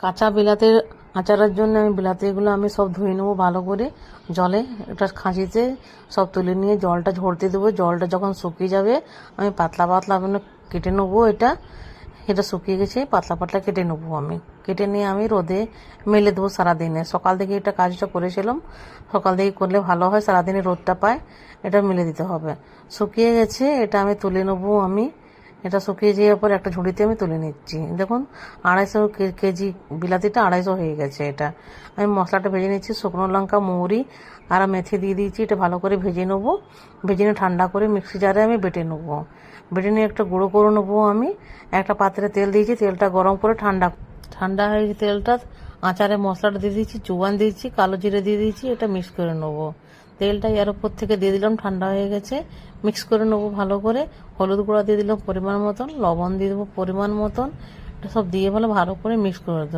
কাঁচা বিলাতের আচারের জন্য আমি বিলাতিগুলো আমি সব ধুয়ে নেবো ভালো করে জলে, একটা খাঁচিতে সব তুলে নিয়ে জলটা ঝরতে দেবো। জলটা যখন শুকিয়ে যাবে আমি পাতলা পাতলা কেটে নেবো। এটা শুকিয়ে গেছে, পাতলা পাতলা কেটে নেবো। আমি কেটে নিয়ে আমি রোদে মেলে দেবো সারাদিনে। সকাল থেকে এটা কাজটা করেছিলাম, সকাল থেকে করলে ভালো হয়, সারাদিনে রোদটা পায়। এটা মেলে দিতে হবে। শুকিয়ে গেছে, এটা আমি তুলে নেবো। এটা শুকিয়ে যাওয়ার পর একটা ঝুড়িতে আমি তুলে নিচ্ছি। দেখুন 250 কেজি বিলাতিটা 250 হয়ে গেছে। এটা আমি মশলাটা ভেজে নিচ্ছি। শুকনো লঙ্কা, মৌরি আর মেথি দিয়ে দিয়েছি। এটা ভালো করে ভেজে নেবো। ভেজে নিয়ে ঠান্ডা করে মিক্সি জারে আমি বেটে নেবো। বেটে নিয়ে একটা গুঁড়ো করে নেবো। আমি একটা পাত্রে তেল দিয়েছি, তেলটা গরম করে ঠান্ডা হয়ে গেছে তেলটা। আচারে মশলাটা দিয়ে দিয়েছি, জোয়ান দিয়েছি, কালো জিরে দিয়ে দিয়েছি। এটা মিক্স করে নেবো। তেলটা এর উপর থেকে দিয়ে দিলাম, ঠান্ডা হয়ে গেছে। মিক্স করে নেবো ভালো করে। হলুদ গুঁড়া দিয়ে দিলাম পরিমাণ মতন, লবণ দিয়ে দেবো পরিমাণ মতন। এটা সব দিয়ে ভালো করে মিক্স করে দেবো।